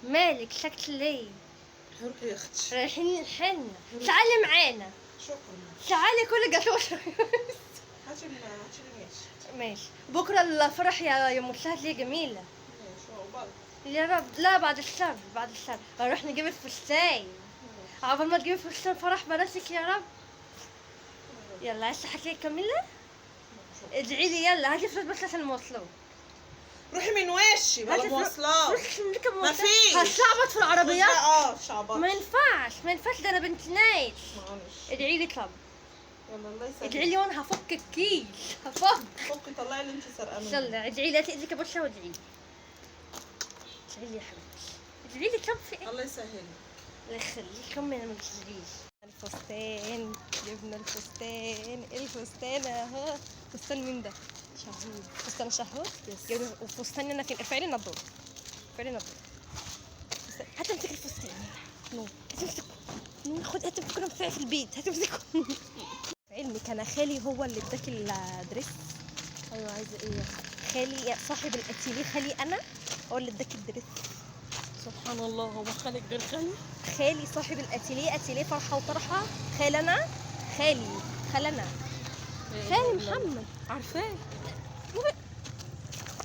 مالك ساكت ليه؟ هروح يا اختي. رايحين الحنة. تعالي معانا. شكرا. تعالي كل جاتوش. هاتي ماشي. ماشي. بكرة الفرح يا ام سهل ليه جميلة. ماشي عقبالك. يا رب. لا بعد الشر هنروح نجيب الفستان. عقبال ما تجيبي فستان فرح بناتك يا رب. يلا عايزة حكي كملة؟ ادعي لي يلا. هاتي فلوس بس عشان المواصلات. روحي من وشي بلا مواصلات. مفيش. هتشعبط في العربيات. شعبط. ما ينفعش ده انا بنت ناس. معلش. ادعي لي طب. يلا الله يسهل. ادعي لي وانا هفك الكيس. فكي طلعي اللي انت سرقاه مني. يلا ادعي لي. لا تاذيك يا باشا وادعي لي. ادعي لي يا حبيبتي. ادعي لي طب في ايه؟ الله يسهل. الله يخليك امي. انا ما بتجريش. الفستان. جبنا الفستان اهو. فستان مين ده؟ شهور. فستان شهور. جبنا وفستان انا فين؟ ارفعي لي النضاره. هات امسك الفستان. نو هتمسكه. خد هتمسكه في البيت. هتمسكه. علمك انا خالي هو اللي اداك الدريس. ايوه عايزه ايه؟ خالي صاحب الاتيليه. خالي انا هو اللي اداك الدريس. سبحان الله. هو خالك غير خالي؟ خالي صاحب الاتيليه فرحه وطرحه. خالنا خالي محمد. عارفاه.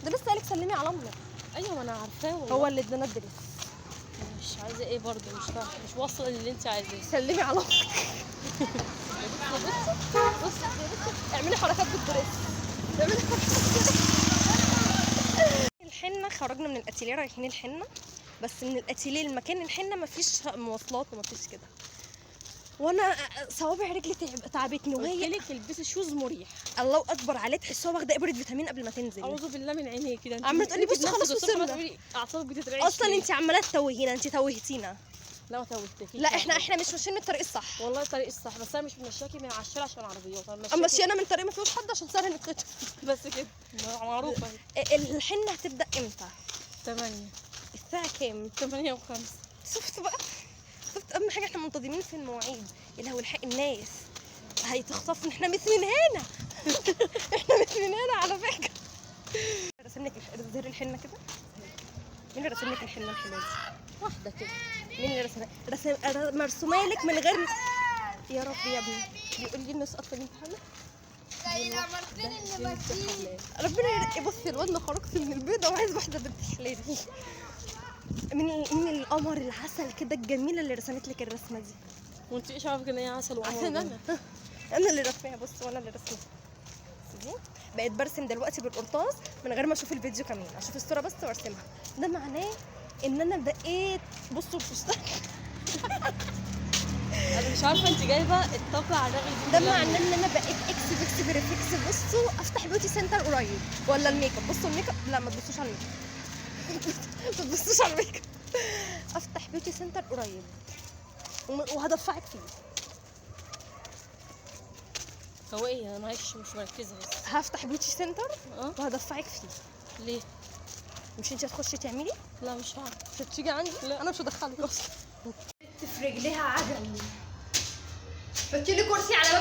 ده لسه قالك سلمي على امك. ايوه ما انا عارفاه والله. هو اللي ادانا الدريس. مش عايزه ايه برضه؟ مش فاهمه. مش واصله للي انت عايزاه. سلمي على امك. بصي اعملي حركات بالدريس. الحنه. خرجنا من الاتيليه رايحين الحنه. بس من الاتيليه لمكان الحنه مفيش مواصلات ومفيش كده. وانا صوابع رجلي تعبتني وهي قلت لك البسي شوز مريح. الله اكبر عليه. تحسوها واخده ابره فيتامين قبل ما تنزل. اعوذ بالله من عينيك كده. عماله تقولي بصي خلاص وصلنا. اعصابك بتترعش. اصلا انت عماله تتوهينا. انت توهتينا. لا ما توهتكيش. لا احنا مش ماشيين من الطريق الصح. والله الطريق الصح. بس انا مش ماشياكي من على الشارع عشان عربيات. انا ماشيانا من طريق ما فيهوش حد عشان سهل نتخطف. بس كده معروفه. الحنه هتبدا امتى؟ 8. الساعه كام؟ 8:05. شفت بقى. اهم حاجه احنا منتظمين في المواعيد. يا لهوي الحق الناس هيتخطفنا. احنا مش من هنا. على فكره. رسم لك زهر الحنه كده. مين اللي رسم لك الحنه الحلوه دي؟ واحده كده. مين اللي مرسومه لك من غير. يا رب يا ابني. بيقول لي الناس اطفال امتحان. ربنا يبصي الواد خرجت من البيضه وعايز واحده بنت حلال. من القمر العسل كده الجميله اللي رسمت لك الرسمه دي. وانت ايش عارفه ان هي عسل وقمر؟ عشان انا اللي رسمها. بص وانا اللي رسمها. دي بقيت برسم دلوقتي بالقرطاس من غير ما اشوف الفيديو كمان. اشوف الصوره بس وارسمها. ده معناه ان انا بقيت. بصوا الفستان. انا مش عارفه انت جايبه الطاقه على الرغي دي. ده معناه ان انا بقيت اكس ريفلكس. بصوا افتح بيوتي سنتر قريب ولا الميك اب. بصوا الميك اب. لا ما تبصوش على الميك اب. افتح بيوتي سنتر قريب وهدفعك فيه. هو ايه؟ انا معلش مش مركزه بس. هفتح بيوتي سنتر وهدفعك فيه. ليه؟ مش انت هتخشي تعملي؟ لا مش هعرف. مش هتيجي عندي؟ لا انا مش هدخلك اصلا. في رجليها عجل. حطي لي كرسي على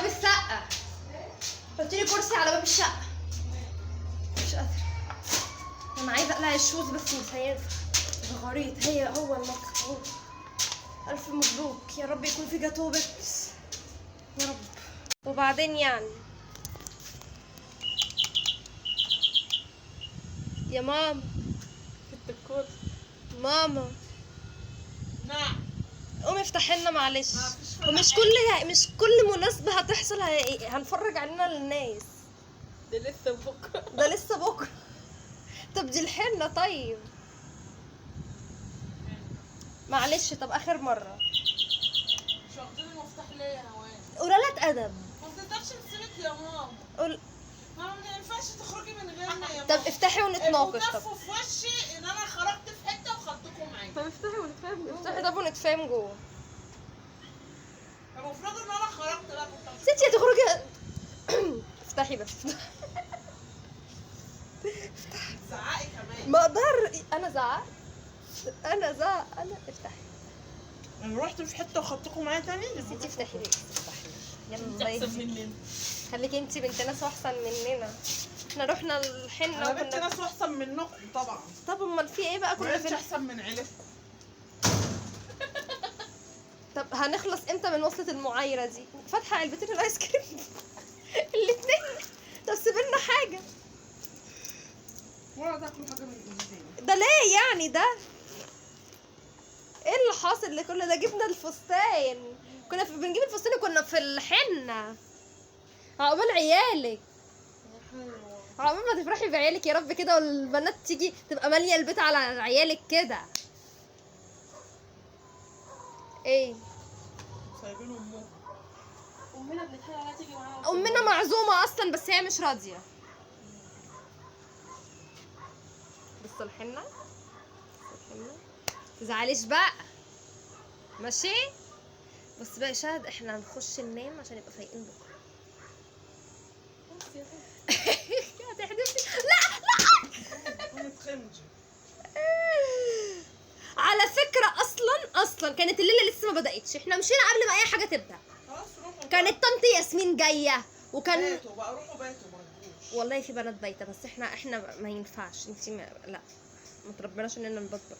باب الشقه. مش قادره. انا عايزه اقلع الشوز بس مش هينفع. غريت. هو المطلب اهو. الف مبروك. يا رب يكون في جاتوه بس. يا رب. وبعدين يعني يا ماما. ست الكل. ماما نعم. قومي افتحي لنا معلش. ومش كل مناسبة هتحصل هنفرج علينا للناس. ده لسه بكرة. طب دي الحنة. طيب معلش. طب اخر مرة. مش واخدين المفتاح ليه يا هوان؟ قلالة ادب. ما تقدرش تسيبك يا ماما. ما ينفعش تخرجي من غيرنا يا ماما. طب افتحي ونتناقش. طب في وشي ان انا خرجت في حته وخدتكم معايا. طب افتحي ونتفاهم. طب ونتفاهم جوه. المفروض ان انا خرجت بقى. ستي هتخرجي. افتحي بس. زعقي كمان. ما اقدر. انا زعق. افتحي. انا رحت في حته وخدتكم معايا تاني. ستي افتحي لي. انت احسن مننا. خليكي انت بنت ناس واحسن مننا. احنا رحنا الحنه انا بنت ناس واحسن منكم طبعا. طب امال في ايه بقى؟ كنا احسن من عيلتكم. طب هنخلص امتى من وصلة المعايرة دي؟ فاتحة علبتين الايس كريم الاتنين. طب سيبلنا حاجة. ولا تاكلوا حاجه من الايدين. ده ليه يعني ده؟ ايه اللي حاصل لكل ده؟ جبنا الفستان، كنا بنجيب الفستان وكنا في الحنة. عقبال عيالك، عقبال ما تفرحي بعيالك يا رب كده، والبنات تيجي تبقى مالية البيت على عيالك كده. ايه؟ سايبين امنا بنتحايل عليها تيجي معانا. امنا معزومة اصلا بس هي مش راضية. بصوا الحنة، متزعليش بقى ماشي. بص بقى يا شهد، احنا هنخش ننام عشان نبقى فايقين بكره. هتحدفي؟ لا ما تخمجي. على فكرة اصلا كانت الليلة لسه ما بدأتش، احنا مشينا قبل ما اي حاجة تبدأ. خلاص روحوا. كانت طنط ياسمين جاية وكان باتوا بقى، روحوا باتوا ما تجوش. والله في بنات بايتة، بس احنا ما ينفعش. انتي لا، ما تربناش اننا نبطل.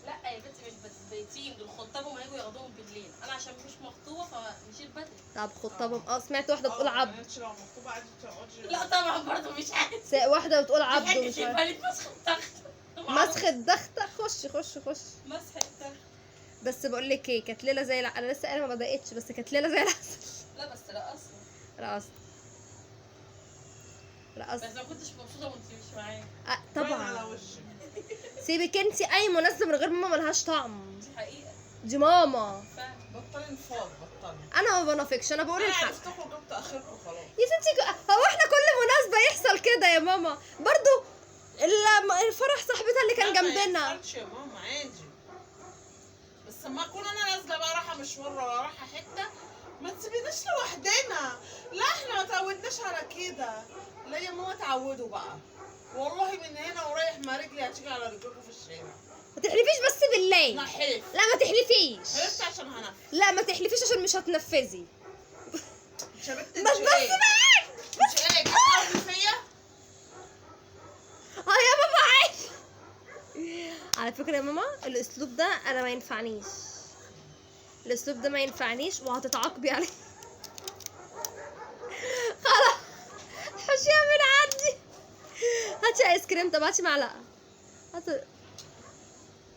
لا يا بنتي مش بيتين، دول خطابهم هيجوا ياخدوهم بالليل، انا عشان مش مخطوبه فمشيت بدري. طب خطابهم سمعت واحدة بتقول عبد. انت لو مخطوبه عادي تقعدي. لا طبعا برضه مش عايز. واحدة بتقول عبد عبد ومش عارفة. بالك مسخ التخت. مسخ الدختة. خش مسح التخت. بس بقول لك ايه، كانت ليله زي انا لسه قايله ما بداتش، بس كانت ليله زي العسل. لا بس رقصنا. رقصت بس ما كنتش مبسوطه وانت مش معايا. باين على طبعا. وشك. سيبك انتي، اي مناسبه من غير ماما ملهاش طعم. دي حقيقه. دي ماما. فاهم. بطلي نفاض بطلي. انا ما بنافقش، انا بقول انا الحق. عرفتكم جبت اخركم خلاص. يا ستي هو احنا كل مناسبه يحصل كده يا ماما؟ برضو الفرح صاحبتها اللي كان جنبنا. ما يحصلش يا ماما عادي. بس لما اكون انا نازله بقى رايحه مشوار ولا رايحه حته، ما تسيبيناش لوحدنا. لا احنا ما تعودناش على كده. لا يا ماما تعودوا بقى. والله من هنا ورايح ما رجلي هتيجي على رجلكم في الشارع. ما تحلفيش بس بالله. لا حلف. لا ما تحلفيش. حلفت عشان هنفذ. لا ما تحلفيش عشان مش هتنفذي. مش يا بنت بس انت ايه؟ معاك. مش ايه بتقربي فيا؟ يا ماما عايش. على فكرة يا ماما الاسلوب ده انا ما ينفعنيش، الاسلوب ده ما ينفعنيش وهتتعاقبي عليه. خلاص حشيها من عندي. هاتي ايس كريم. طب هاتي معلقة.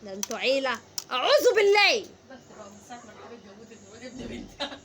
ده انتوا عيلة، اعوذ بالله. بس بقى من ساعه ما الحبيب جابوه ابن بنتها.